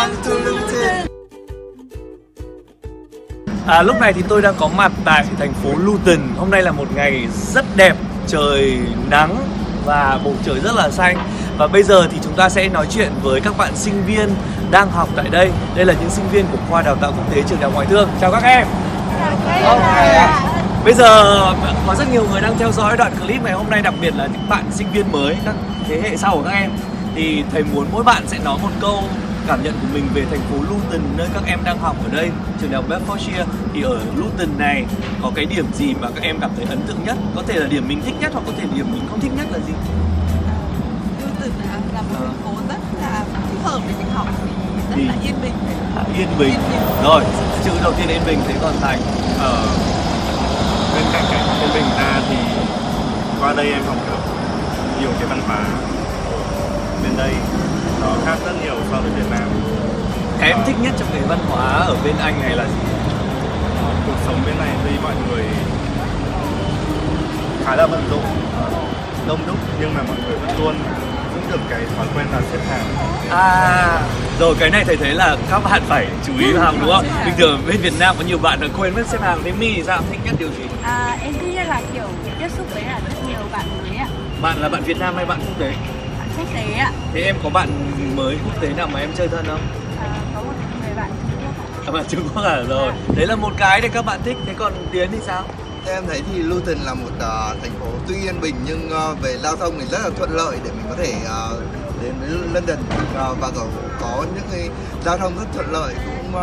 Welcome to Luton. Lúc này thì tôi đang có mặt tại thành phố Luton. Hôm nay là một ngày rất đẹp, trời nắng và bầu trời rất là xanh. Và bây giờ thì chúng ta sẽ nói chuyện với các bạn sinh viên đang học tại đây. Đây là những sinh viên của khoa đào tạo quốc tế trường Đại học Ngoại thương. Chào các em. Bây giờ có rất nhiều người đang theo dõi đoạn clip ngày hôm nay, đặc biệt là những bạn sinh viên mới, các thế hệ sau của các em. Thì thầy muốn mỗi bạn sẽ nói một câu cảm nhận của mình về thành phố Luton, nơi các em đang học ở đây, trường đại học Bedfordshire. Thì ở Luton này có cái điểm gì mà các em cảm thấy ấn tượng nhất? Có thể là điểm mình thích nhất hoặc có thể điểm mình không thích nhất là gì? Luton là một thành phố rất là thích hợp để mình học, vì rất là yên bình. Yên bình. Rồi, chữ đầu tiên yên bình, thế còn Thành? Bên cạnh cái yên bình ra thì qua đây em học được nhiều cái văn hóa bên đây nó khác rất nhiều so với Việt Nam. Em thích nhất trong cái văn hóa ở bên Anh này là gì? Cuộc sống bên này thì mọi người khá là bận rộn, đông đúc, nhưng mà mọi người vẫn luôn giữ được cái thói quen là xếp hàng. Rồi cái này thầy thấy là các bạn phải chú ý vào đúng không? Bình thường bên Việt Nam có nhiều bạn là quên mất xếp hàng. Thế My thì sao? Thích nhất điều gì? Em thích nhất là kiểu tiếp xúc với rất nhiều bạn mới ạ. Bạn là bạn Việt Nam hay bạn quốc tế? Bạn quốc tế ạ. Thế em có bạn mới quốc tế nào mà em chơi thân không? Có một người bạn Trung Quốc ạ. Bạn Trung Quốc à? Rồi. Đấy là một cái để các bạn thích. Thế còn Tiến thì sao? Theo em thấy thì Luton là một thành phố tuy yên bình nhưng về giao thông thì rất là thuận lợi để mình có thể đến với London, và có những cái giao thông rất thuận lợi, cũng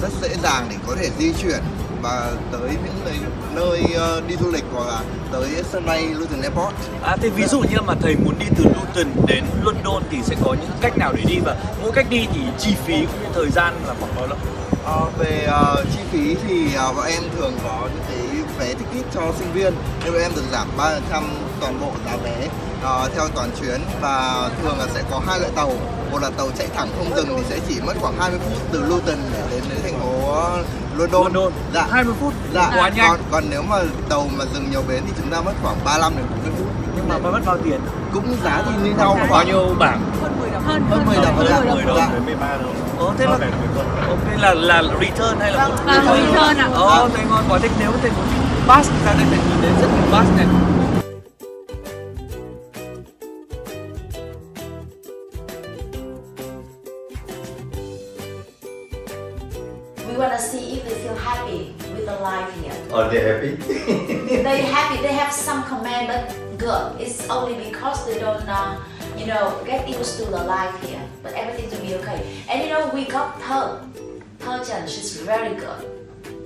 rất dễ dàng để có thể di chuyển và tới những nơi đi du lịch hoặc là tới sân bay Luton Airport. Thế ví dụ như mà thầy muốn đi từ Luton đến London thì sẽ có những cách nào để đi, và mỗi cách đi thì chi phí cũng như thời gian là khoảng bao lâu? Về chi phí thì bọn em thường có những cái vé ticket cho sinh viên, nên bọn em được giảm 3% toàn bộ giá vé theo toàn chuyến, và thường là sẽ có hai loại tàu. Một là tàu chạy thẳng không dừng thì sẽ chỉ mất khoảng 20 phút từ Luton để đến thành phố London. Dạ. 20 phút. Dạ. Quá nhanh. Còn nếu mà tàu mà dừng nhiều bến thì chúng ta mất khoảng 35 đến 40 phút. Nhưng mà mất bao tiền? Cũng giá thì như nhau, Bao nhiêu bảng? Hơn 10 đồng. Hơn 10 đồng. Hơn 10 đồng. Đến 13 đâu. Thế là ok, là return hay là return ạ. Thế ngon quá. Thế nếu thầy muốn đi bus thì ra đây thầy nhìn đến rất nhiều bus này. We want to see if they feel happy with the life here. Are they happy? They happy. They have some comment, but good. It's only because they don't, get used to the life here. But everything to be okay. And we got her. Chen, she's very good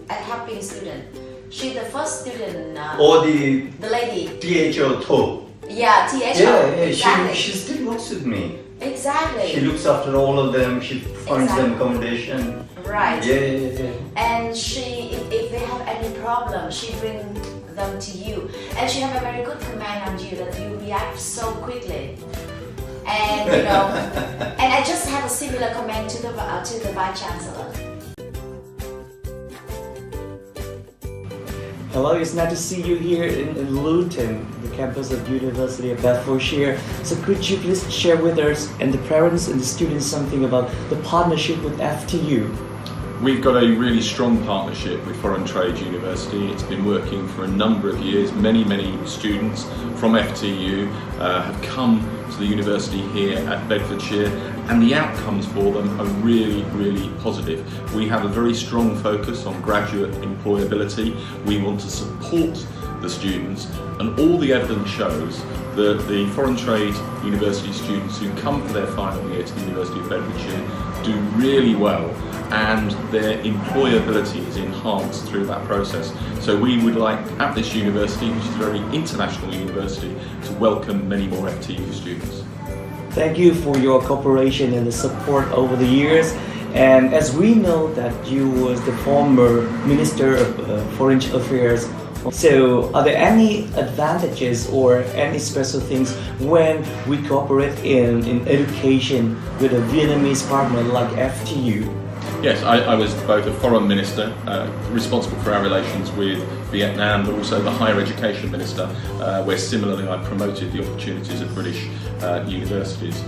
at helping students. She's the first student. Or the lady. THO too. Yeah, THO. Yeah, Exactly. she still works with me. Exactly. She looks after all of them. She finds them Exactly. accommodation. Right. Yeah. And if they have any problem, she bring them to you. And she have a very good command on you that you react so quickly. And and I just have a similar command to the Vice Chancellor. Hello, it's nice to see you here in Luton, the campus of University of Bedfordshire. So could you please share with us and the parents and the students something about the partnership with FTU? We've got a really strong partnership with Foreign Trade University. It's been working for a number of years. Many students from FTU have come to the university here at Bedfordshire, and the outcomes for them are really positive. We have a very strong focus on graduate employability. We want to support the students, and all the evidence shows that the Foreign Trade University students who come for their final year to the University of Bedfordshire do really well, and their employability is enhanced through that process. So we would like, at this university, which is a very international university, to welcome many more FTU students. Thank you for your cooperation and the support over the years. And as we know that you was the former Minister of Foreign Affairs, so are there any advantages or any special things when we cooperate in education with a Vietnamese partner like FTU? Yes, I was both a foreign minister, responsible for our relations with Vietnam, but also the higher education minister, where similarly I promoted the opportunities at British universities.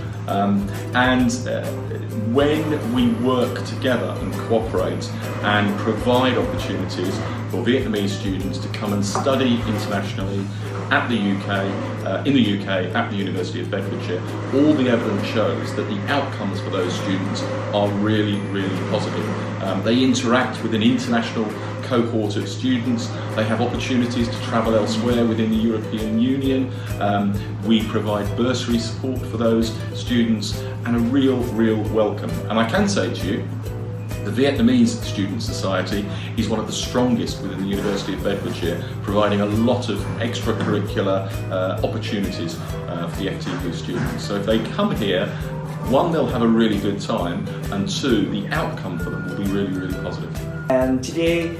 when we work together and cooperate and provide opportunities for Vietnamese students to come and study internationally at the UK, in the UK, at the University of Bedfordshire, all the evidence shows that the outcomes for those students are really, really positive. They interact with an international cohort of students, they have opportunities to travel elsewhere within the European Union, we provide bursary support for those students and a real welcome. And I can say to you, the Vietnamese Student Society is one of the strongest within the University of Bedfordshire, providing a lot of extracurricular opportunities for the FTU students. So if they come here, one, they'll have a really good time, and two, the outcome for them will be really, really positive. And today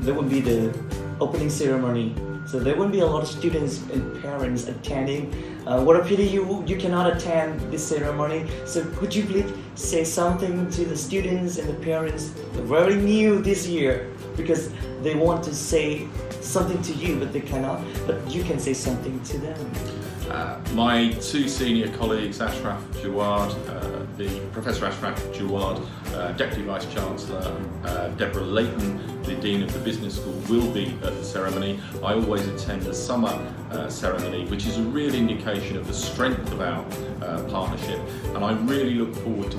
there will be the opening ceremony. So there will be a lot of students and parents attending. What a pity you cannot attend this ceremony. So could you please say something to the students and the parents, very new this year, because they want to say something to you but they cannot, but you can say something to them. My two senior colleagues, Ashraf Jawad, Professor Ashraf Jawad, Deputy Vice Chancellor, Deborah Layton, the Dean of the Business School, will be at the ceremony. I always attend the summer ceremony, which is a real indication of the strength of our partnership, and I really look forward to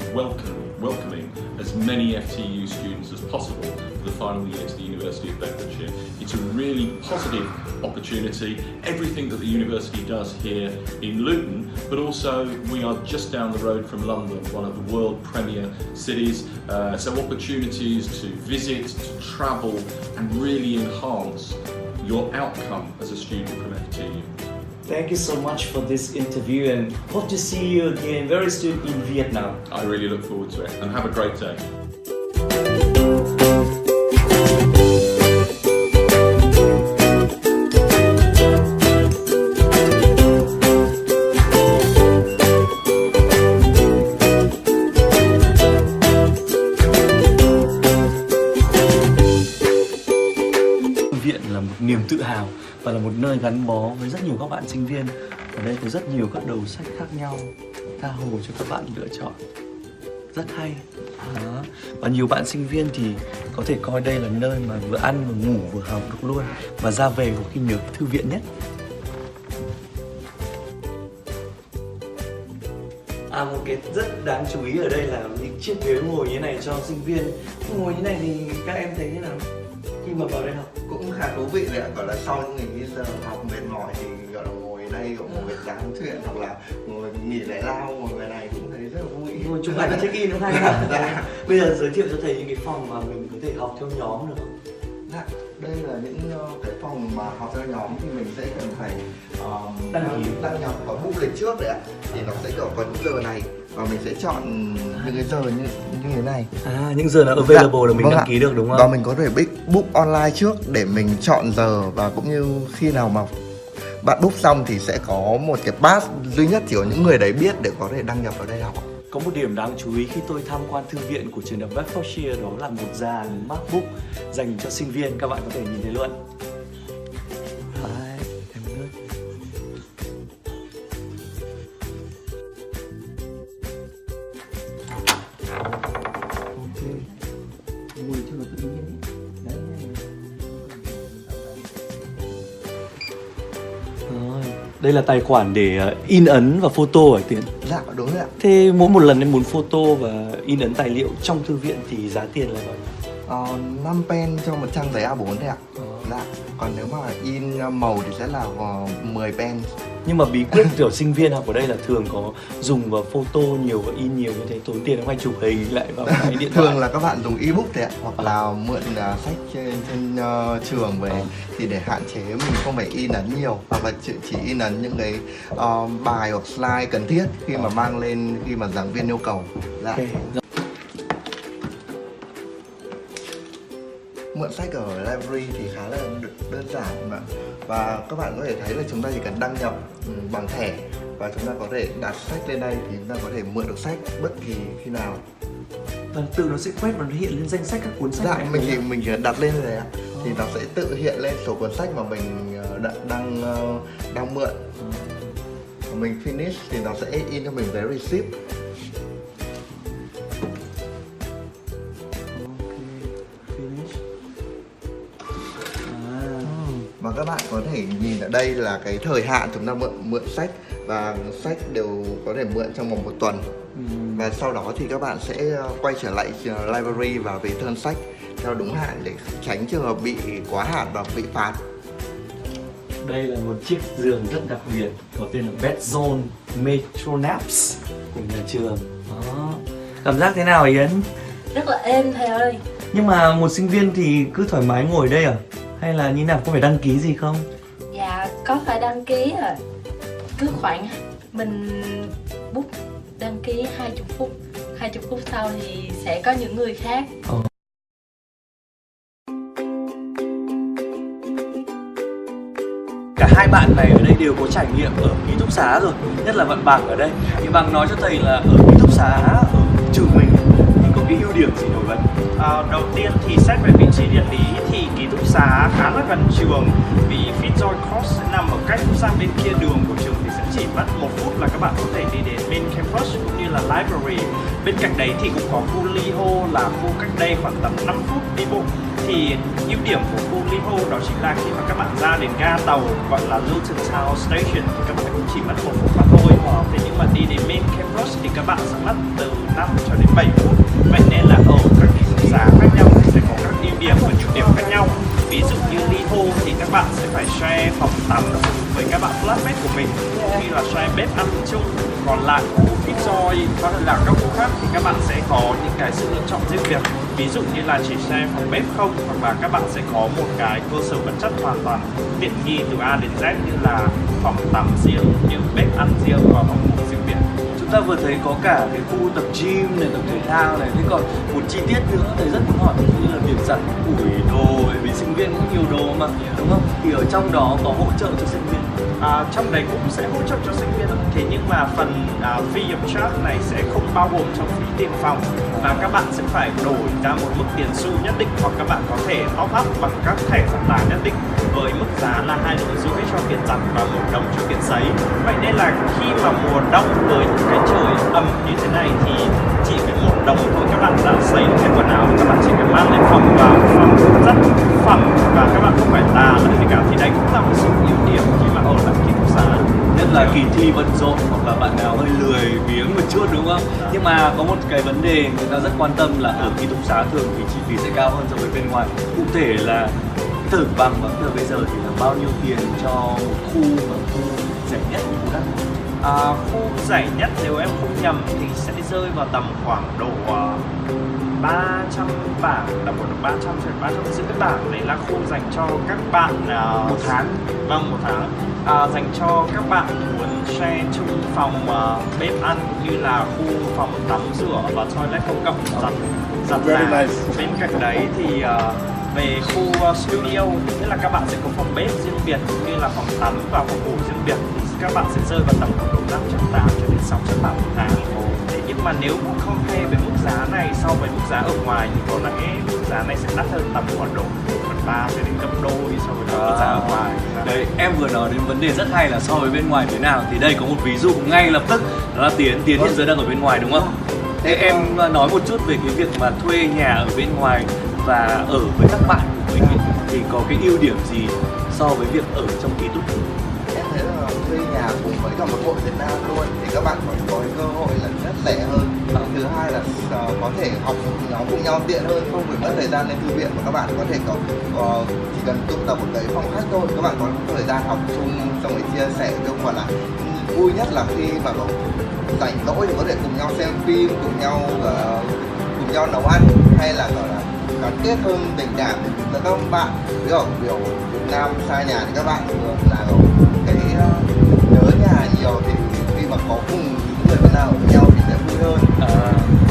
welcoming as many FTU students as possible for the final year to the University of Bedfordshire. It's a really positive opportunity, everything that the university does here in Luton, but also we are just down the road from London, one of the world premier cities, so opportunities to visit, to travel and really enhance your outcome as a student from FTU. Thank you so much for this interview and hope to see you again very soon in Vietnam. I really look forward to it, and have a great day. Viện là một niềm tự hào và là một nơi gắn bó với rất nhiều các bạn sinh viên. Ở đây có rất nhiều các đầu sách khác nhau, tha hồ cho các bạn lựa chọn, rất hay. Đó. Và nhiều bạn sinh viên thì có thể coi đây là nơi mà vừa ăn vừa ngủ vừa học được luôn, và ra về có khi nhớ thư viện nhất. Một cái rất đáng chú ý ở đây là những chiếc ghế ngồi như này cho sinh viên. Ngồi như này thì các em thấy thế nào khi mà vào đây học? Cũng khá thú vị đấy ạ, gọi là sau những ngày giờ học mệt mỏi thì gọi là ngồi đây ngồi tám chuyện hoặc là ngồi nghỉ giải lao ngồi về này cũng thấy rất là vui. Ngồi chụp ảnh check in cũng hay hả? Dạ. Bây giờ giới thiệu cho thầy những cái phòng mà mình có thể học theo nhóm được không? Dạ, đây là những cái phòng mà học theo nhóm thì mình sẽ cần phải đăng nhập và book lịch trước đấy ạ. Thì nó sẽ có những giờ này và mình sẽ chọn những cái giờ như thế này. Những giờ là available là mình Vâng đăng ký được đúng không? Và mình có thể book online trước để mình chọn giờ, và cũng như khi nào mà bạn book xong thì sẽ có một cái pass duy nhất chỉ có những người đấy biết để có thể đăng nhập vào đây học. Có một điểm đáng chú ý khi tôi tham quan thư viện của trường đại học Bedfordshire, đó là một dàn MacBook dành cho sinh viên, các bạn có thể nhìn thấy luôn. Đấy, em nước. Ngồi cho nó tự nhiên. Đấy. Rồi, đây là tài khoản để in ấn và photo hả Tiến? Dạ đúng rồi ạ. Thế mỗi một lần em muốn photo và in ấn tài liệu trong thư viện thì giá tiền là bao nhiêu? 5 pen cho một trang giấy A4 thôi ạ. Dạ. Còn nếu mà in màu thì sẽ là 10 pen. Nhưng mà bí quyết kiểu sinh viên học ở đây là thường có dùng vào photo nhiều và in nhiều như thế, tốn tiền không, hay chụp hình lại vào cái điện thoại? Thường là các bạn dùng ebook đấy ạ, hoặc là mượn sách trên trường về, thì để hạn chế mình không phải in ấn nhiều, hoặc là chỉ in ấn những cái bài hoặc slide cần thiết khi mà mang lên khi mà giảng viên yêu cầu. Dạ. Okay. Mượn sách ở library thì khá là đơn giản mà, và các bạn có thể thấy là chúng ta chỉ cần đăng nhập bằng thẻ và chúng ta có thể đặt sách lên đây thì chúng ta có thể mượn được sách bất kỳ khi nào. Và tự nó sẽ quét và nó hiện lên danh sách các cuốn sách. Dạ, mình chỉ đặt lên đây ạ, thì nó sẽ tự hiện lên số cuốn sách mà mình đang mượn. Mình finish thì nó sẽ in cho mình cái receipt. Và các bạn có thể nhìn ở đây là cái thời hạn chúng ta mượn sách, và sách đều có thể mượn trong vòng 1 tuần. Và sau đó thì các bạn sẽ quay trở lại library và return sách theo đúng hạn để tránh trường hợp bị quá hạn và bị phạt. Đây là một chiếc giường rất đặc biệt có tên là Bed Zone Metro Naps của nhà trường. Đó. Cảm giác thế nào Yến? Rất là êm thầy ơi. Nhưng mà một sinh viên thì cứ thoải mái ngồi đây à? Hay là như nào, có phải đăng ký gì không? Dạ có phải đăng ký à. Cứ khoảng mình book đăng ký 20 phút. 20 phút sau thì sẽ có những người khác. Cả hai bạn này ở đây đều có trải nghiệm ở ký túc xá rồi, nhất là bạn Bằng ở đây. Thì Bằng nói cho thầy là ở ký túc xá ở trường mình thì có cái ưu điểm gì nổi bật? Đầu tiên thì xét về vị trí địa lý thì ký túc xá khá là gần trường, vì Fitzroy Cross nằm ở cách sang bên kia đường của trường thì sẽ chỉ mất 1 phút là các bạn có thể đi đến main campus cũng như là library. Bên cạnh đấy thì cũng có khu Lee Ho là khu cách đây khoảng tầm 5 phút đi bộ. Thì ưu điểm của khu Lee Ho đó chính là khi mà các bạn ra đến ga tàu gọi là Luton Town Station thì các bạn cũng chỉ mất 1 phút mà thôi. Thế nhưng mà đi đến main campus thì các bạn sẽ mất từ 5 cho đến 7 phút. Vậy nên là ở các ký túc xá khác nhau thì sẽ có các ưu điểm và nhược điểm khác nhau. Ví dụ như Lee Ho thì các bạn sẽ phải share phòng tắm với các bạn flatmate của mình, cũng như là share bếp ăn chung. Còn lại khu Fitzroy hoặc là các khu khác thì các bạn sẽ có những cái sự lựa chọn riêng biệt. Ví dụ như là chỉ share phòng bếp không, hoặc là các bạn sẽ có một cái cơ sở vật chất hoàn toàn tiện nghi từ A đến Z như là phòng tắm riêng, như bếp ăn riêng và phòng ngủ riêng biệt. Chúng ta vừa thấy có cả cái khu tập gym này, tập thể thao này. Thế còn một chi tiết nữa thầy rất muốn hỏi, như là việc giặt ủi đồ, bởi vì sinh viên cũng nhiều đồ mà, đúng không? Thì ở trong đó có hỗ trợ cho sinh viên. Trong đấy cũng sẽ hỗ trợ cho sinh viên, thế nhưng mà phần fee of charge này sẽ không bao gồm trong phí tiền phòng, và các bạn sẽ phải đổi ra một mức tiền xu nhất định, hoặc các bạn có thể top up bằng các thẻ giặt tải nhất định với mức giá là 2,5 đồng cho tiền giặt và 1 đồng cho tiền sấy. Vậy nên là khi mà mùa đông với những cái trời ẩm như thế này thì chỉ với 1 đồng thôi các bạn đã sấy được cái quần áo, các bạn chỉ cần mang lên phòng và phòng rất phẩm và các bạn không phải tà lại gì cả. Thì đấy cũng là một sự ưu điểm khi mà ở lại ký túc xá, nhất là kỳ thi bận rộn hoặc là bạn nào hơi lười biếng một chút, đúng không? Nhưng mà có một cái vấn đề người ta rất quan tâm là ở ký túc xá thường thì chi phí sẽ cao hơn so với bên ngoài. Cụ thể là thử Bằng và từ bây giờ thì là bao nhiêu tiền cho một khu và khu rẻ nhất như khu đắt? Khu rẻ nhất nếu em không nhầm thì sẽ rơi vào tầm khoảng độ 300 bảng, tầm khoảng 300 đến 350 bảng. Đấy là khu dành cho các bạn một tháng. Vâng, 1 tháng. Dành cho các bạn muốn share chung phòng bếp ăn cũng như là khu phòng tắm rửa và toilet công cộng giặt là. Bên cạnh đấy thì về khu studio, tức là các bạn sẽ có phòng bếp riêng biệt cũng như là phòng tắm và phòng ngủ riêng biệt, thì các bạn sẽ rơi vào tầm khoảng độ 580 cho đến 600 bảng một tháng. Thế nhưng mà nếu cũng không compare với mức giá này so với mức giá ở ngoài thì có lẽ mức giá này sẽ đắt hơn tầm khoảng độ 1/3 cho đến gấp đôi so với mức giá ở ngoài. Đấy, em vừa nói đến vấn đề rất hay là so với bên ngoài thế nào, thì đây có một ví dụ ngay lập tức, đó là Tiến hiện giờ đang ở bên ngoài, đúng không? Thế em nói một chút về cái việc mà thuê nhà ở bên ngoài và ở với các bạn của mình thì có cái ưu điểm gì so với việc ở trong ký túc? Em thấy là thuê nhà cùng với cả một hội Việt Nam luôn thì các bạn còn có cơ hội là rất rẻ hơn. Thứ hai là có thể học nhóm cùng nhau tiện hơn, không phải mất thời gian lên thư viện, mà các bạn có thể chỉ cần tụ tập một cái phòng khách thôi, các bạn có thời gian học chung xong rồi chia sẻ chung. Và là vui nhất là khi mà rảnh rỗi thì có thể cùng nhau xem phim, cùng nhau nấu ăn, hay là gọi là gắn kết hơn tình cảm giữa các bạn. Ví dụ Việt Nam xa nhà thì các bạn thường là cái nhớ nhà nhiều, thì khi mà có cùng những người Việt Nam ở với nhau thì sẽ vui hơn.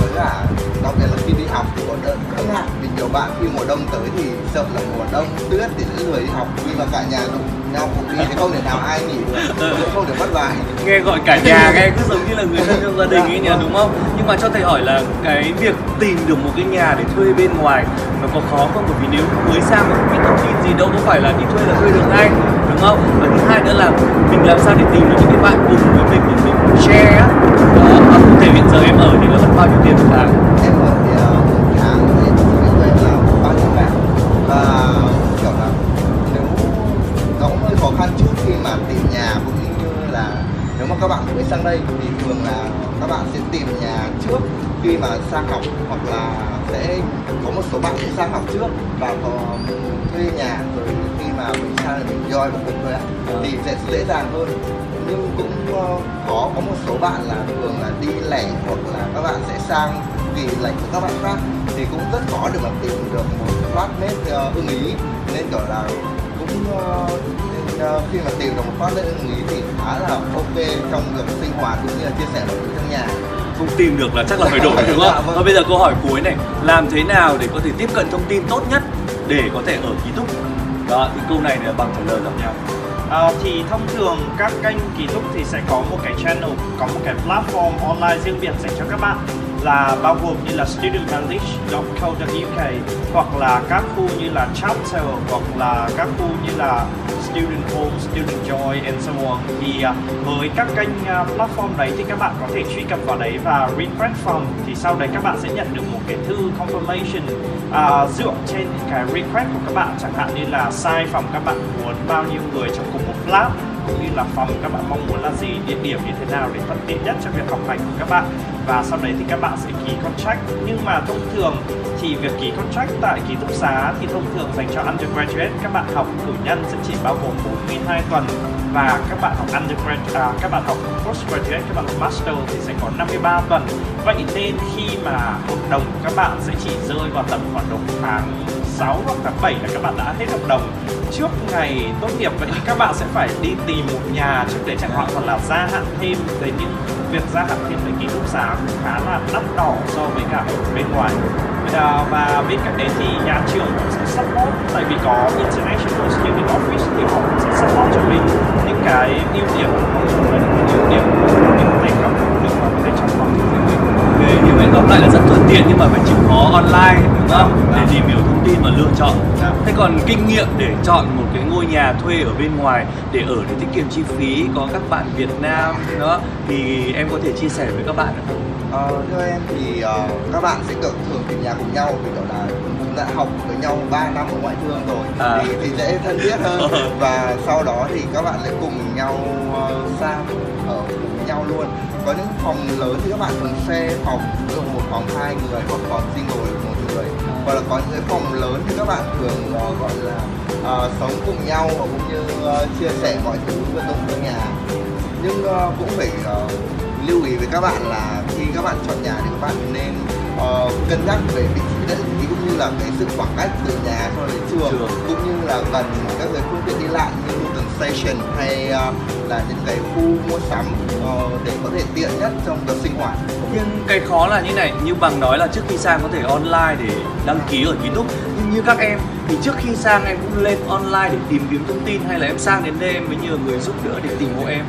Với cả đặc biệt là khi đi học thì có đỡ khắc hạn, vì nhiều bạn khi mùa đông tới thì sợ là mùa đông tuyết thì sẽ lười đi học, vì mà cả nhà cùng nhau cùng đi thì không thể nào ai nghỉ được, không thể mất bài. Nghe gọi cả nhà nghe cứ giống như là người thân trong gia đình ấy nhỉ, đúng không? Nhưng mà cho thầy hỏi là cái việc tìm được một cái nhà để thuê bên ngoài nó có khó không? Bởi vì nếu mới sang mà không biết thông tin gì đâu có phải là đi thuê là thuê được ngay, đúng không? Và thứ hai nữa là mình làm sao để tìm được những cái bạn cùng với mình để mình share á. Cụ thể hiện giờ em ở thì là mất bao nhiêu tiền một tháng? Em ở thì một tháng thì thuê là 300 bảng, và kiểu là nếu hoặc là sẽ có một số bạn sẽ sang học trước và có thuê nhà rồi khi mà mình sang thì mình join một cùng thôi ạ, thì sẽ dễ dàng hơn. Nhưng cũng có một số bạn là thường là đi lẻ hoặc là các bạn sẽ sang kỳ lệnh của các bạn khác, thì cũng rất khó để mà tìm được một flatmate ưng ý, nên kiểu là cũng khi mà tìm được một flatmate ưng ý thì khá là ok trong việc sinh hoạt cũng như là chia sẻ mọi thứ trong nhà. Không tìm được là chắc là phải đổi đúng không? Và bây giờ câu hỏi cuối này, làm thế nào để có thể tiếp cận thông tin tốt nhất để có thể ở ký túc? Đó, thì câu này là bằng trả lời lẫn nhau. Thì thông thường các kênh ký túc thì sẽ có một cái channel, có một cái platform online riêng biệt dành cho các bạn, là bao gồm như là studentvillage.co.uk hoặc là các khu như là chapter hoặc là các khu như là student home, student joy and so on. Thì với các kênh platform đấy thì các bạn có thể truy cập vào đấy và request form, thì sau đấy các bạn sẽ nhận được một cái thư confirmation dựa trên những cái request của các bạn, chẳng hạn như là size phòng các bạn muốn bao nhiêu người trong cùng một flat, cũng như là phòng các bạn mong muốn là gì, địa điểm như thế nào để thuận tiện nhất cho việc học hành của các bạn, và sau đấy thì các bạn sẽ ký contract. Nhưng mà thông thường thì việc ký contract tại ký túc xá thì thông thường dành cho undergraduate, các bạn học cử nhân sẽ chỉ bao gồm 42 tuần, và các bạn học undergraduate, các bạn học postgraduate, các bạn học master thì sẽ có 53 tuần. Vậy nên khi mà hợp đồng của các bạn sẽ chỉ rơi vào tầm khoảng độ tháng 6 hoặc tháng 7 là các bạn đã hết hợp đồng trước ngày tốt nghiệp. Vậy thì các bạn sẽ phải đi tìm một nhà trước để chẳng hạn, hoặc là gia hạn thêm. Thế nhưng việc gia hạn thêm với ký túc xá cũng khá là đắt đỏ so với cả ở bên ngoài. Và bên cạnh đấy thì nhà trường cũng sẽ support, tại vì có International Student Office thì họ cũng sẽ support cho mình những cái ưu điểm và những ưu điểm mình có thể gặp được và có thể chọn phòng cho mình. Ok, như vậy tóm lại là rất thuận tiện nhưng mà phải chịu khó online đúng không? Để tìm hiểu thông tin và lựa chọn. Thế còn kinh nghiệm để chọn một cái ngôi nhà thuê ở bên ngoài để ở để tiết kiệm chi phí, có các bạn Việt Nam đó thì em có thể chia sẻ với các bạn được không? Theo em thì các bạn sẽ thường tìm nhà cùng nhau, vì kiểu là chúng đã học với nhau 3 năm ở ngoại thương rồi thì dễ thân thiết hơn, và sau đó thì các bạn lại cùng nhau sang ở với nhau luôn. Có những phòng lớn thì các bạn thường share phòng, ví dụ một phòng 2 người hoặc phòng single một người, hoặc là có những cái phòng lớn thì các bạn thường gọi là sống cùng nhau và cũng như chia sẻ mọi thứ vận dụng trong nhà. Nhưng cũng phải lưu ý với các bạn là khi các bạn chọn nhà thì các bạn nên cân nhắc về vị trí đất lý cũng như là cái sự khoảng cách từ nhà cho đến trường, cũng như là gần các cái phương tiện đi lại như Luton Station hay là những cái khu mua sắm để có thể tiện nhất trong việc sinh hoạt. Nhưng cái khó là như này, như Bằng nói là trước khi sang có thể online để đăng ký ở ký túc, nhưng như các em thì trước khi sang em cũng lên online để tìm kiếm thông tin, hay là em sang đến đây em mới nhờ người giúp đỡ để tìm hộ em?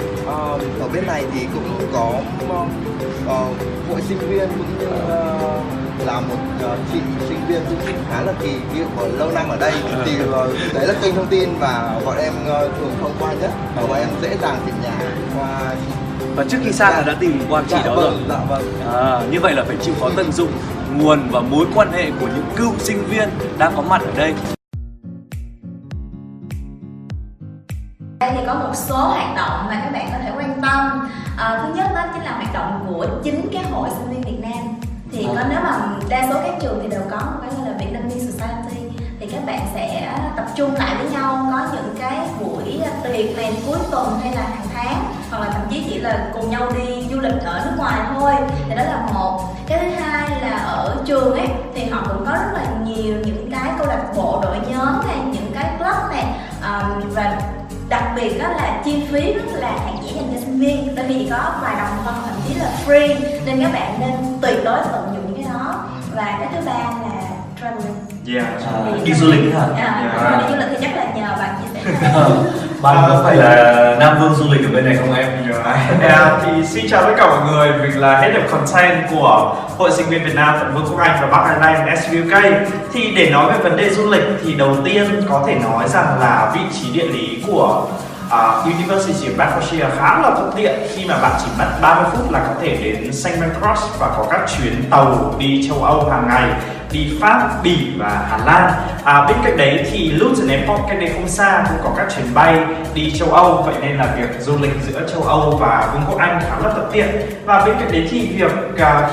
Ở bên này thì cũng có hội sinh viên cũng như là một chị sinh viên cũng khá là kỳ cựu và lâu năm ở đây, thì đấy là kênh thông tin và bọn em thường thông qua nhất, và bọn em dễ dàng tìm nhà qua. Và trước khi sang là đã tìm qua chị đó rồi. Dạ vâng. Như vậy là phải chịu khó tận dụng nguồn và mối quan hệ của những cựu sinh viên đang có mặt ở đây. Đây thì có một số hoạt động mà các bạn có thể quan tâm. Thứ nhất đó chính là hoạt động của chính cái hội sinh viên Việt Nam. Thì có, nếu mà đa số các trường thì đều có một cái gọi là Vietnamese Society, thì các bạn sẽ tập trung lại với nhau, có những cái buổi tiệc này cuối tuần hay là hàng tháng, hoặc là thậm chí chỉ là cùng nhau đi du lịch ở nước ngoài thôi. Thì đó là một. Cái thứ hai là ở trường ấy thì họ cũng có rất là nhiều những cái câu lạc bộ, đội nhóm này, những cái club này, và đặc biệt đó là chi phí rất là hạt dẻ dành cho sinh viên, tại vì chỉ có vài đồng thôi, thậm chí là free, nên các bạn nên tuyệt đối tận dụng những cái đó. Và cái thứ ba là traveling. Đi du lịch hả? Đi du lịch thì chắc là nhờ bạn chia sẻ. Bạn có phải là nam vương du lịch ở bên này không em? Thì xin chào tất cả mọi người, mình là Head of Content của Hội Sinh viên Việt Nam tại Vương quốc Anh và Bắc Ireland SUK. Thì để nói về vấn đề du lịch thì đầu tiên có thể nói rằng là vị trí địa lý của University of Bedfordshire khá là thuận tiện, khi mà bạn chỉ mất 30 phút là có thể đến St. Pancras và có các chuyến tàu đi châu Âu hàng ngày. đi Pháp, Bỉ và Hà Lan. Bên cạnh đấy thì Luton Airport cách đây không xa cũng có các chuyến bay đi châu Âu, vậy nên là việc du lịch giữa châu Âu và Vương quốc Anh khá là thuận tiện. Và bên cạnh đấy thì việc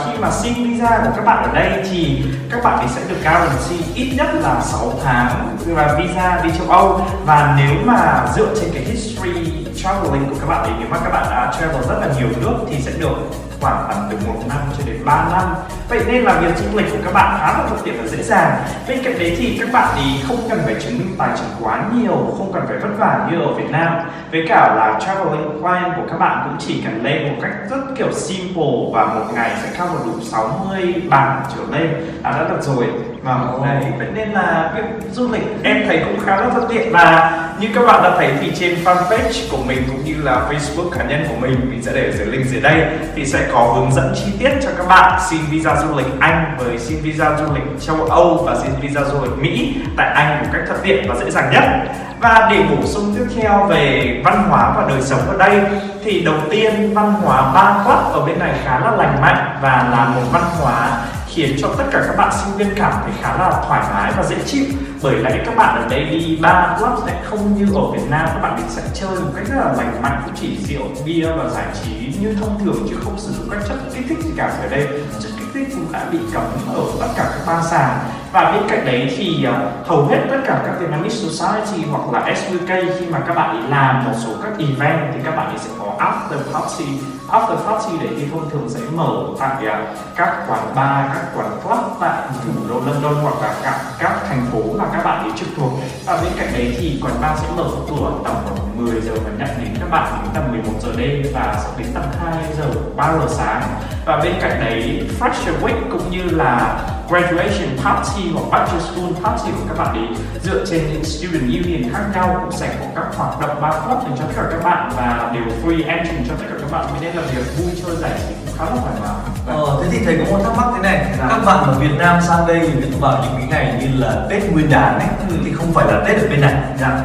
khi mà xin visa của các bạn ở đây thì các bạn sẽ được guarantee ít nhất là 6 tháng và visa đi châu Âu. Và nếu mà dựa trên cái history traveling của các bạn ấy, nếu mà các bạn đã travel rất là nhiều nước thì sẽ được khoảng tầm từ 1 năm cho đến 3 năm. Vậy nên là việc du lịch của các bạn khá là thuận tiện và dễ dàng. Bên cạnh đấy thì các bạn thì không cần phải chứng minh tài chính quá nhiều, không cần phải vất vả như ở Việt Nam. Với cả là traveling plan của các bạn cũng chỉ cần lên một cách rất kiểu simple và một ngày sẽ cover đủ 60 bảng trở lên đã được rồi. Và vậy nên là việc du lịch em thấy cũng khá là thuận tiện. Và như các bạn đã thấy thì trên fanpage của mình cũng như là Facebook cá nhân của mình sẽ để ở dưới link dưới đây thì sẽ có hướng dẫn chi tiết cho các bạn xin visa du lịch Anh với xin visa du lịch châu Âu và xin visa du lịch Mỹ tại Anh một cách thuận tiện và dễ dàng nhất. Và để bổ sung tiếp theo về văn hóa và đời sống ở đây thì đầu tiên văn hóa bar club ở bên này khá là lành mạnh và là một văn hóa khiến cho tất cả các bạn sinh viên cảm thấy khá là thoải mái và dễ chịu. Bởi lẽ các bạn ở đây đi bar club sẽ không như ở Việt Nam, các bạn sẽ chơi một cách rất là lành mạnh, cũng chỉ rượu, bia và giải trí như thông thường chứ không sử dụng các chất kích thích gì cả. Ở đây chất kích thích cũng đã bị cấm ở tất cả các bar sàn. Và bên cạnh đấy thì hầu hết tất cả các Vietnamese Society hoặc là SUK khi mà các bạn ấy làm một số các event thì các bạn ấy sẽ có after party. After party đấy thì thông thường sẽ mở tại các quán bar, các quán club tại thủ đô London hoặc là các thành phố mà các bạn ấy trực thuộc. Và bên cạnh đấy thì quán bar sẽ mở cửa tầm 10 giờ và nhận đến các bạn đến tầm 11 giờ đêm và sẽ đến tầm 2 giờ 3 giờ sáng. Và bên cạnh đấy Fresher Week cũng như là graduation party hoặc back to school party của các bạn ấy dựa trên những student union khác nhau cũng sẽ có các hoạt động bar club dành cho tất cả các bạn và đều free entry cho tất cả các bạn, nên là việc vui chơi giải trí cũng khá là thoải mái. Thế thì thầy có một thắc mắc thế này, các bạn ở Việt Nam sang đây thì vào những cái ngày như là Tết Nguyên đán ấy thì không phải là Tết ở bên này,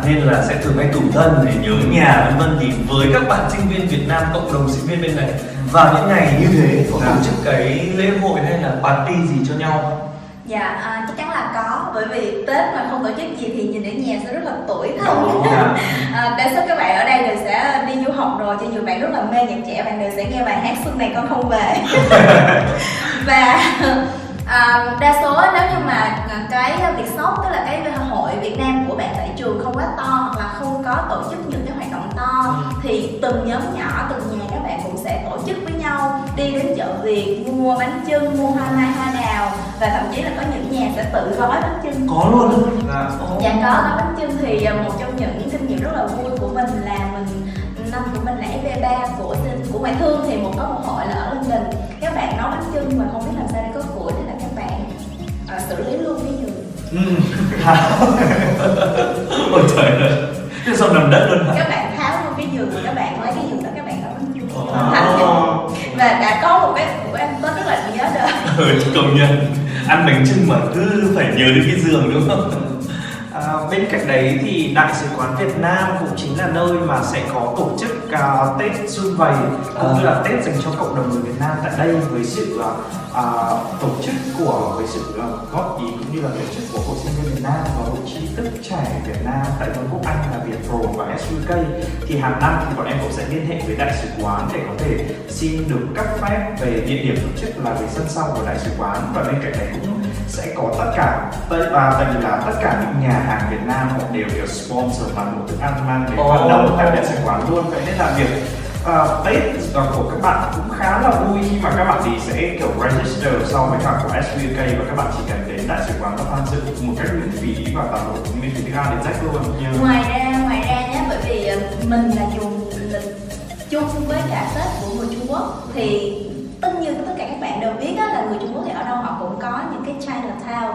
nên là sẽ thường hay tủi thân để nhớ nhà vân vân. Thì với các bạn sinh viên Việt Nam, cộng đồng sinh viên bên này vào những ngày như thế có tổ chức cái lễ hội hay là party gì cho nhau? Dạ, chắc chắn là có, bởi vì Tết mà không tổ chức gì thì nhìn ở nhà sẽ rất là tủi thân. Đa số các bạn ở đây đều sẽ đi du học rồi, cho nhiều bạn rất là mê nhạc trẻ, bạn đều sẽ nghe bài hát Xuân Này Con Không Về. Và đa số nếu như mà cái việc shop, tức là cái hội Việt Nam của bạn tại trường không quá to hoặc là không có tổ chức những cái hoạt động to thì từng nhóm nhỏ, từng nhà các bạn cũng sẽ tổ chức với nhau đi đến chợ Việt mua bánh chưng, mua hoa mai, hoa đào và thậm chí là có những nhà sẽ tự gói bánh chưng. Có luôn. Dạ có gói bánh chưng thì một trong những kinh nghiệm rất là vui của mình là năm của mình là FP3 của Ngoại Thương thì có một hội là ở London, các bạn nấu bánh chưng mà không biết làm sao để có củi nên là các bạn xử lý luôn cái giường. Ôi trời ơi, thế sao nằm đất luôn hả? Các bạn tháo luôn cái giường và các bạn lấy cái giường đó các bạn nấu bánh chưng. Và đã có một cái bữa ăn Tết rất là nhớ đời. Công nhận ăn bánh chưng mà cứ phải nhớ đến cái giường đúng không? Bên cạnh đấy thì Đại sứ quán Việt Nam cũng chính là nơi mà sẽ có tổ chức Tết Sum Vầy cũng như là Tết dành cho cộng đồng người Việt Nam tại đây với sự tổ chức với sự góp ý cũng như là tổ chức của Hội Sinh viên Việt Nam và Hội trí thức trẻ Việt Nam tại Vương quốc Anh là Vietpro và SUK. Thì hàng năm thì bọn em cũng sẽ liên hệ với Đại sứ quán để có thể xin được cấp phép về địa điểm tổ chức là về sân sau của Đại sứ quán, và bên cạnh đấy cũng sẽ có tất cả tại vì là tất cả những nhà hàng Việt Nam họ đều sponsor toàn bộ thức ăn mang đến hoạt động tại Đại sứ quán luôn. Vậy nên là việc Tết của các bạn cũng khá là vui khi mà các bạn thì sẽ kiểu register so với cả của SUK và các bạn chỉ cần đến Đại sứ quán và tham dự một cách miễn phí và toàn bộ miễn phí thức ăn đến rách luôn. Ngoài ra nhé, bởi vì mình là dùng lịch chung với cả Tết của người Trung Quốc thì tất nhiên tất cả các bạn đều biết là người Trung Quốc thì ở đâu họ cũng có những cái Chinatown,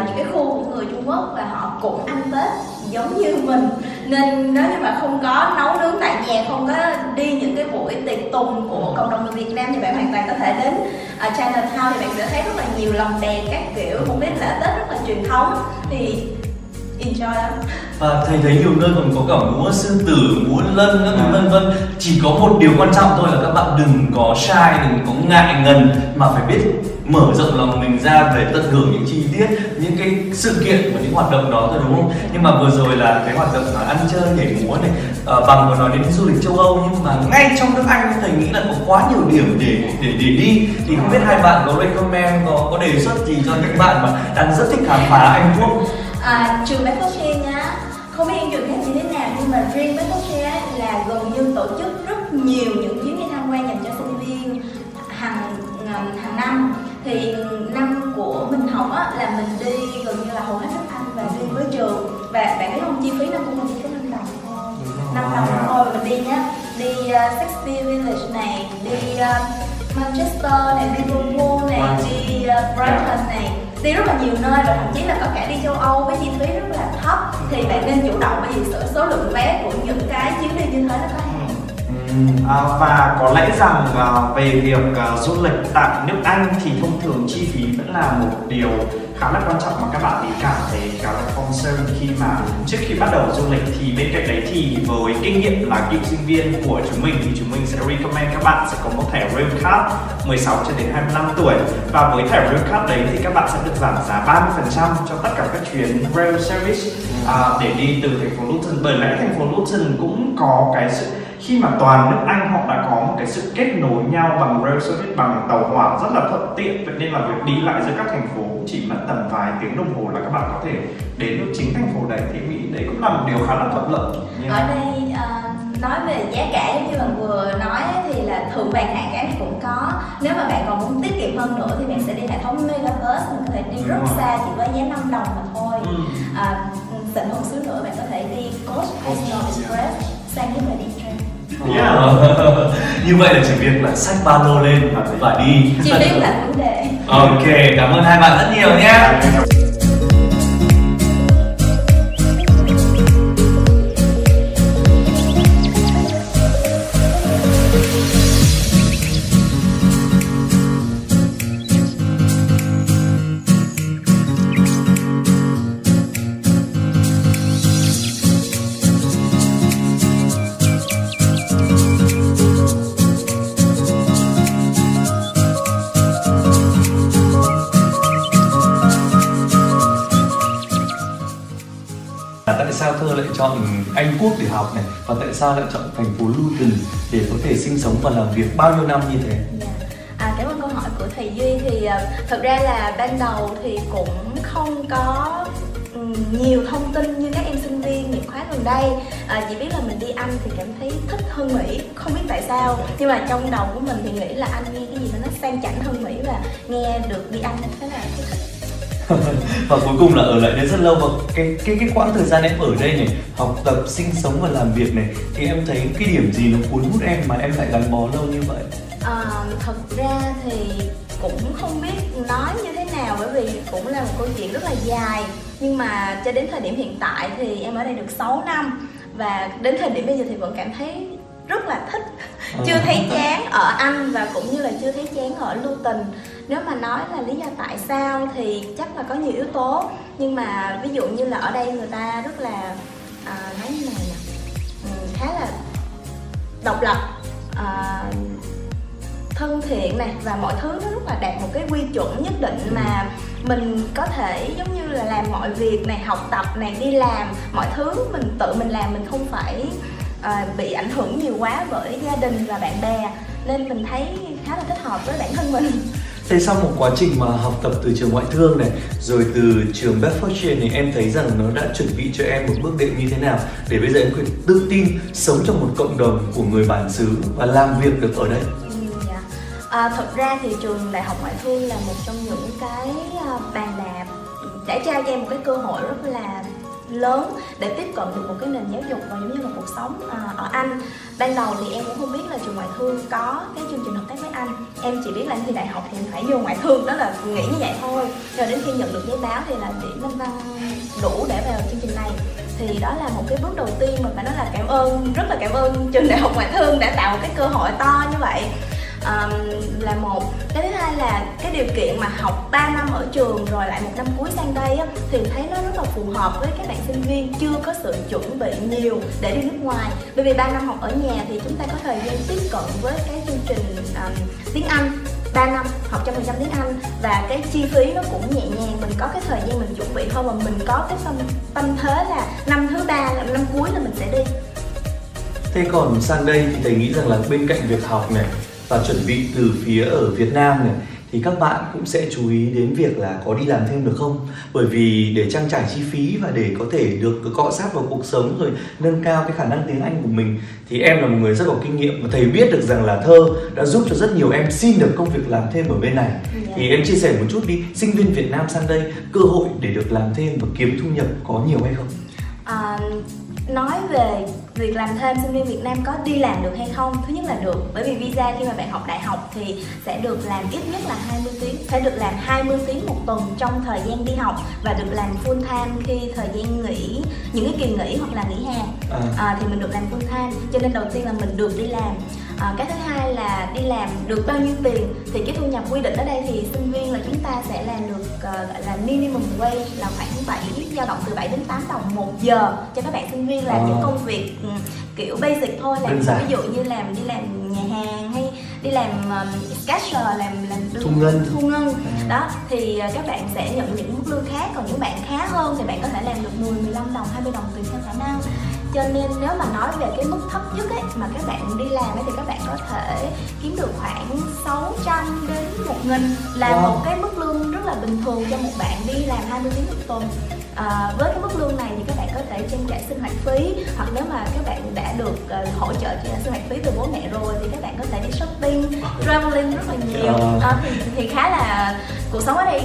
những cái khu của người Trung Quốc và họ cũng ăn Tết giống như mình, nên nếu như mà không có nấu nướng tại nhà, không có đi những cái buổi tiệc tùng của cộng đồng người Việt Nam thì bạn hoàn toàn có thể đến Chinatown thì bạn sẽ thấy rất là nhiều lồng đèn các kiểu, không biết là Tết rất là truyền thống thì enjoy lắm. Và thầy thấy nhiều nơi còn có cả múa sư tử, múa lân các thứ vân vân. Chỉ có một điều quan trọng thôi là các bạn đừng có shy, đừng có ngại ngần mà phải biết mở rộng lòng mình ra về tận hưởng những chi tiết, những cái sự kiện và những hoạt động đó thôi, đúng không? Nhưng mà vừa rồi là cái hoạt động ăn chơi nhảy múa này, Bằng có nói đến du lịch châu Âu, nhưng mà ngay trong nước Anh thầy nghĩ là có quá nhiều điểm để đi, thì không biết hai bạn có recommend, có đề xuất gì cho những bạn mà đang rất thích khám phá Anh Quốc? Trường Bedfordshire nhá, không biết trường khác như thế nào nhưng mà riêng Bedfordshire là gần như tổ chức rất nhiều những chuyến đi tham quan dành cho sinh viên hàng năm. Thì năm của mình học á, là mình đi gần như là hầu hết nước Anh và đi với trường, và bạn biết không, chi phí năm của mình chỉ có 5 đồng thôi, 5 đồng thôi. Mình đi nhá, đi Shakespeare Village này, đi Manchester này, đi Liverpool này, đi Brighton này, đi rất là nhiều nơi, và thậm chí là có cả đi châu Âu với chi phí rất là thấp. Thì bạn nên chủ động, bởi vì số lượng vé của những cái chuyến đi như thế nó có hạn. Và có lẽ rằng về việc du lịch tại nước Anh thì thông thường chi phí vẫn là một điều khá là quan trọng mà các bạn ấy cảm thấy khá là concern khi mà trước khi bắt đầu du lịch. Thì bên cạnh đấy thì với kinh nghiệm là cựu sinh viên của chúng mình thì chúng mình sẽ recommend các bạn sẽ có một thẻ Rail Card 16 cho đến 25 tuổi, và với thẻ Rail Card đấy thì các bạn sẽ được giảm giá 30% cho tất cả các chuyến rail service để đi từ thành phố Luton. Bởi lẽ thành phố Luton cũng có cái sự, khi mà toàn nước Anh họ đã có một cái sự kết nối nhau bằng rail service, bằng tàu hỏa rất là thuận tiện, vậy nên là việc đi lại giữa các thành phố chỉ mất tầm vài tiếng đồng hồ là các bạn có thể đến được chính thành phố đấy. Thì nghĩ đấy cũng là một điều khá là thuận lợi. Ở đây nói về giá cả giống như bạn vừa nói thì là thượng vàng hạ cánh cũng có. Nếu mà bạn còn muốn tiết kiệm hơn nữa thì bạn sẽ đi hệ thống Megabus, mình có thể đi rất xa chỉ với giá 5 đồng mà thôi. Xịn hơn xíu nữa bạn có thể đi Coast Express, sang đến mà đi train. Như vậy là chỉ việc là xách ba lô lên và đi. Chi phí là vấn đề. Ok, cảm ơn hai bạn rất nhiều nhé. Tại sao Thơ lại chọn Anh Quốc để học này, và tại sao lại chọn thành phố Luton để có thể sinh sống và làm việc bao nhiêu năm như thế? Cảm ơn câu hỏi của thầy Duy. Thì thật ra là ban đầu thì cũng không có nhiều thông tin như các em sinh viên những khóa gần đây. Chỉ biết là mình đi Anh thì cảm thấy thích hơn Mỹ, không biết tại sao, nhưng mà trong đầu của mình thì nghĩ là Anh nghe cái gì nó sang chảnh hơn Mỹ, và nghe được đi Anh thế là thích. Và cuối cùng là ở lại đây rất lâu. Và cái quãng thời gian em ở đây này, học tập, sinh sống và làm việc này, thì em thấy cái điểm gì nó cuốn hút em mà em lại gắn bó lâu như vậy? Thật ra thì cũng không biết nói như thế nào, bởi vì cũng là một câu chuyện rất là dài. Nhưng mà cho đến thời điểm hiện tại thì em ở đây được 6 năm, và đến thời điểm bây giờ thì vẫn cảm thấy rất là thích. Chưa thấy chán ở Anh và cũng như là chưa thấy chán ở Luton. Nếu mà nói là lý do tại sao thì chắc là có nhiều yếu tố, nhưng mà ví dụ như là ở đây người ta rất là nói như này nè, khá là độc lập, thân thiện này, và mọi thứ nó rất là đạt một cái quy chuẩn nhất định mà mình có thể giống như là làm mọi việc này, học tập này, đi làm, mọi thứ mình tự mình làm, mình không phải bị ảnh hưởng nhiều quá bởi gia đình và bạn bè, nên mình thấy khá là thích hợp với bản thân mình. Thế sau một quá trình mà học tập từ trường ngoại thương này, rồi từ trường Bedfordshire này, em thấy rằng nó đã chuẩn bị cho em một bước đệm như thế nào để bây giờ em có thể tự tin sống trong một cộng đồng của người bản xứ và làm việc được ở đây? Thật ra thì trường Đại học Ngoại thương là một trong những cái bàn đạp đã trao cho em một cái cơ hội rất là lớn để tiếp cận được một cái nền giáo dục và giống như là cuộc sống ở Anh. Ban đầu thì em cũng không biết là trường ngoại thương có cái chương trình hợp tác với Anh. Em chỉ biết là thi đại học thì em phải vô ngoại thương, đó là nghĩ như vậy thôi. Rồi đến khi nhận được giấy báo thì là điểm Văn Văn đủ để vào chương trình này. Thì đó là một cái bước đầu tiên mà phải nói là cảm ơn, rất là cảm ơn trường Đại học Ngoại thương đã tạo một cái cơ hội to như vậy. Là một. Cái thứ hai là cái điều kiện mà học 3 năm ở trường rồi lại 1 năm cuối sang đây á, thì thấy nó rất là phù hợp với các bạn sinh viên chưa có sự chuẩn bị nhiều để đi nước ngoài. Bởi vì 3 năm học ở nhà thì chúng ta có thời gian tiếp cận với cái chương trình tiếng Anh 3 năm học 100% tiếng Anh, và cái chi phí nó cũng nhẹ nhàng, mình có cái thời gian mình chuẩn bị thôi, mà mình có cái tâm thế là năm thứ 3 là năm cuối là mình sẽ đi. Thế còn sang đây thì thầy nghĩ rằng là bên cạnh việc học này và chuẩn bị từ phía ở Việt Nam này, thì các bạn cũng sẽ chú ý đến việc là có đi làm thêm được không? Bởi vì để trang trải chi phí và để có thể được cọ sát vào cuộc sống rồi nâng cao cái khả năng tiếng Anh của mình, thì em là một người rất có kinh nghiệm và thầy biết được rằng là Thơ đã giúp cho rất nhiều em xin được công việc làm thêm ở bên này. Thì em chia sẻ một chút đi, sinh viên Việt Nam sang đây cơ hội để được làm thêm và kiếm thu nhập có nhiều hay không? Nói về việc làm thêm, sinh viên Việt Nam có đi làm được hay không? Thứ nhất là được, bởi vì visa khi mà bạn học đại học thì sẽ được làm ít nhất là 20 tiếng, sẽ được làm 20 tiếng một tuần trong thời gian đi học, và được làm full time khi thời gian nghỉ, những cái kỳ nghỉ hoặc là nghỉ hè thì mình được làm full time. Cho nên đầu tiên là mình được đi làm. Cái thứ hai là đi làm được bao nhiêu tiền, thì cái thu nhập quy định ở đây thì sinh viên là chúng ta sẽ làm được gọi là minimum wage, là khoảng dao động từ 7 đến 8 đồng một giờ cho các bạn sinh viên làm những công việc kiểu basic thôi, làm ví dụ như đi làm nhà hàng hay đi làm cashier, làm thu ngân đó, thì các bạn sẽ nhận những mức lương khác. Còn những bạn khá hơn thì bạn có thể làm được 10, 15 đồng, 20 đồng tùy theo khả năng. Cho nên nếu mà nói về cái mức thấp nhất ấy mà các bạn đi làm ấy, thì các bạn có thể kiếm được khoảng 600 đến 1.000, là một cái mức lương rất là bình thường cho một bạn đi làm 20 tiếng một tuần. Với cái mức lương này thì các bạn có thể trang trải sinh hoạt phí, hoặc nếu mà các bạn đã được hỗ trợ cho sinh hoạt phí từ bố mẹ rồi thì các bạn có thể đi shopping, traveling rất là nhiều. Thì khá là cuộc sống ở đây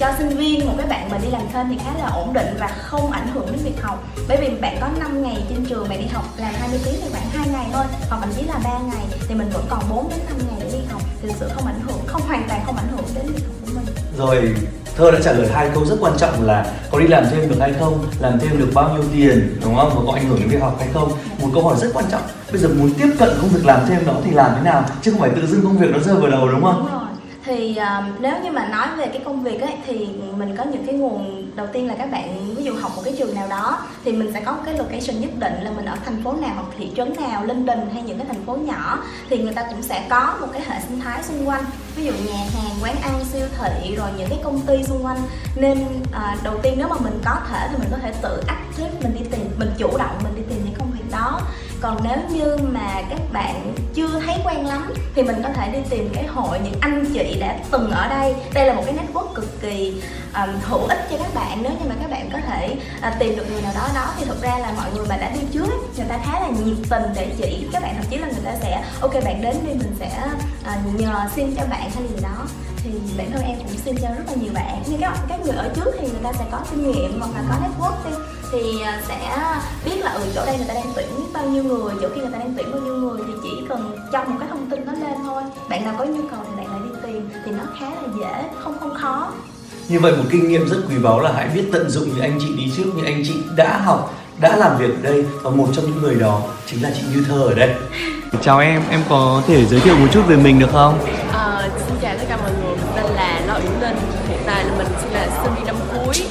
cho sinh viên, một cái bạn mà đi làm thêm thì khá là ổn định và không ảnh hưởng đến việc học. Bởi vì bạn có 5 ngày trên trường bạn đi học, làm 20 tiếng thì khoảng 2 ngày thôi, hoặc thậm chí là 3 ngày, thì mình vẫn còn 4 đến 5 ngày để đi học, thì thực sự không ảnh hưởng, hoàn toàn không ảnh hưởng đến việc học của mình. Rồi, Thơ đã trả lời 2 câu rất quan trọng là có đi làm thêm được hay không, làm thêm được bao nhiêu tiền, đúng không, và có ảnh hưởng đến việc học hay không. Một câu hỏi rất quan trọng, bây giờ muốn tiếp cận công việc làm thêm đó thì làm thế nào, chứ không phải tự dưng công việc nó rơi vào đầu, đúng không? Đúng rồi. Thì nếu như mà nói về cái công việc ấy, thì mình có những cái nguồn. Đầu tiên là các bạn ví dụ học một cái trường nào đó thì mình sẽ có một cái location nhất định, là mình ở thành phố nào hoặc thị trấn nào, Linh Đình hay những cái thành phố nhỏ, thì người ta cũng sẽ có một cái hệ sinh thái xung quanh, ví dụ nhà hàng, quán ăn, siêu thị, rồi những cái công ty xung quanh. Nên đầu tiên nếu mà mình có thể thì mình có thể tự active, mình đi tìm, mình chủ động mình đi tìm những công việc đó. Còn nếu như mà các bạn chưa thấy quen lắm thì mình có thể đi tìm cái hội những anh chị đã từng ở đây. Đây là một cái network cực kỳ hữu ích cho các bạn. Nếu như mà các bạn có thể tìm được người nào đó thì thực ra là mọi người mà đã đi trước ấy, người ta khá là nhiệt tình để chỉ các bạn, thậm chí là người ta sẽ ok bạn đến đi, mình sẽ nhờ xin cho bạn hay gì đó. Thì bản thân em cũng xin cho rất là nhiều bạn, nhưng các người ở trước thì người ta sẽ có kinh nghiệm hoặc là có network đi, thì sẽ biết là chỗ đây người ta đang tuyển bao nhiêu người, chỗ kia người ta đang tuyển bao nhiêu người, thì chỉ cần cho một cái thông tin nó lên thôi, bạn nào có nhu cầu thì bạn lại đi tìm, thì nó khá là dễ, không khó. Như vậy một kinh nghiệm rất quý báu là hãy biết tận dụng những anh chị đi trước, những anh chị đã học, đã làm việc ở đây, và một trong những người đó chính là chị Như Thơ ở đây. Chào em có thể giới thiệu một chút về mình được không? Xin chào tất cả mọi người, mình tên là Lo Uyển Linh. Hiện tại là mình là sinh viên năm cuối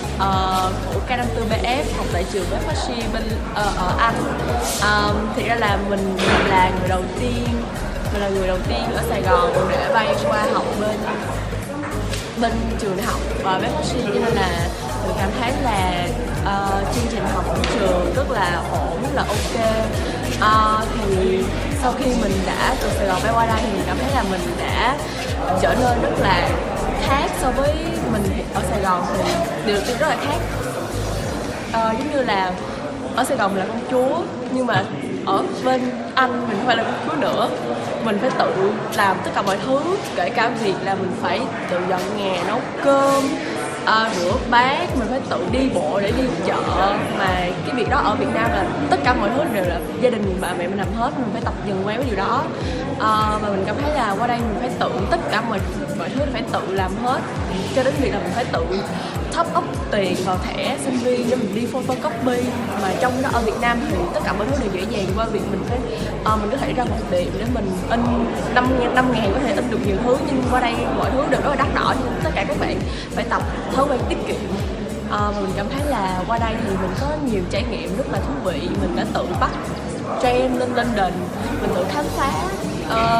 của K54BF, học tại trường Bedfordshire bên ở Anh. Thì ra là mình là người đầu tiên ở Sài Gòn để bay qua học bên trường đại học Bedfordshire, cho nên là mình cảm thấy là chương trình học của trường rất là ổn, rất là ok. Thì sau khi mình đã từ Sài Gòn bay qua đây thì mình cảm thấy là mình đã trở nên rất là khác so với mình ở Sài Gòn, thì điều đầu tiên rất là khác. Giống như là ở Sài Gòn mình là công chúa, nhưng mà ở bên Anh mình không phải là công chúa nữa, mình phải tự làm tất cả mọi thứ, kể cả việc là mình phải tự dọn nhà, nấu cơm, rửa bát, mình phải tự đi bộ để đi chợ. Mà cái việc đó ở Việt Nam là tất cả mọi thứ đều là gia đình bà mẹ mình làm hết, mình phải tập dần quen với điều đó. Và mình cảm thấy là qua đây mình phải tự, tất cả mọi thứ phải tự làm hết, cho đến việc là mình phải tự top up tiền vào thẻ sinh viên để mình đi photocopy. Mà trong đó ở Việt Nam thì tất cả mọi thứ đều dễ dàng, qua việc mình phải mình có thể ra một tiệm để mình in 5.000 có thể in được nhiều thứ, nhưng qua đây mọi thứ đều rất là đắt đỏ, nên tất cả các bạn phải tập thói quen tiết kiệm. Và mình cảm thấy là qua đây thì mình có nhiều trải nghiệm rất là thú vị. Mình đã tự bắt train lên London, mình tự khám phá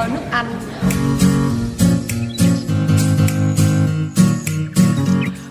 nước Anh.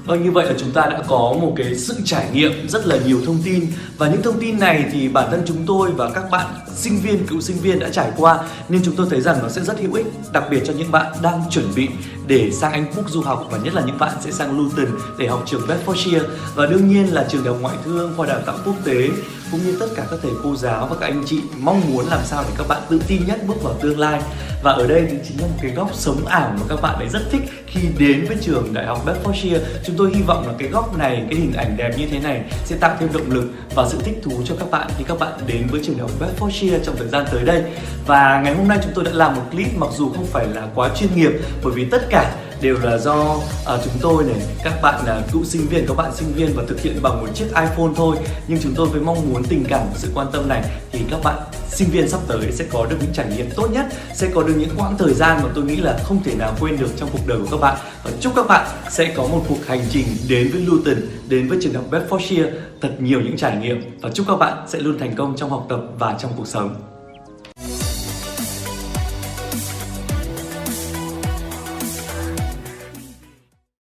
Như vậy là chúng ta đã có một cái sự trải nghiệm rất là nhiều thông tin, và những thông tin này thì bản thân chúng tôi và các bạn sinh viên, cựu sinh viên đã trải qua, nên chúng tôi thấy rằng nó sẽ rất hữu ích, đặc biệt cho những bạn đang chuẩn bị để sang Anh Quốc du học, và nhất là những bạn sẽ sang Luton để học trường Bedfordshire. Và đương nhiên là trường đại học ngoại thương, khoa đào tạo quốc tế, cũng như tất cả các thầy cô giáo và các anh chị mong muốn làm sao để các bạn tự tin nhất bước vào tương lai. Và ở đây thì chính là một cái góc sống ảo mà các bạn ấy rất thích khi đến với trường đại học Bedfordshire. Chúng tôi hy vọng là cái góc này, cái hình ảnh đẹp như thế này sẽ tạo thêm động lực và sự thích thú cho các bạn khi các bạn đến với trường đại học Bedfordshire trong thời gian tới đây. Và ngày hôm nay chúng tôi đã làm một clip mặc dù không phải là quá chuyên nghiệp, bởi vì tất cả đều là do chúng tôi này, các bạn là cựu sinh viên, các bạn sinh viên, và thực hiện bằng một chiếc iPhone thôi. Nhưng chúng tôi với mong muốn tình cảm và sự quan tâm này thì các bạn sinh viên sắp tới sẽ có được những trải nghiệm tốt nhất, sẽ có được những quãng thời gian mà tôi nghĩ là không thể nào quên được trong cuộc đời của các bạn. Và chúc các bạn sẽ có một cuộc hành trình đến với Luton, đến với trường đại học Bedfordshire thật nhiều những trải nghiệm, và chúc các bạn sẽ luôn thành công trong học tập và trong cuộc sống.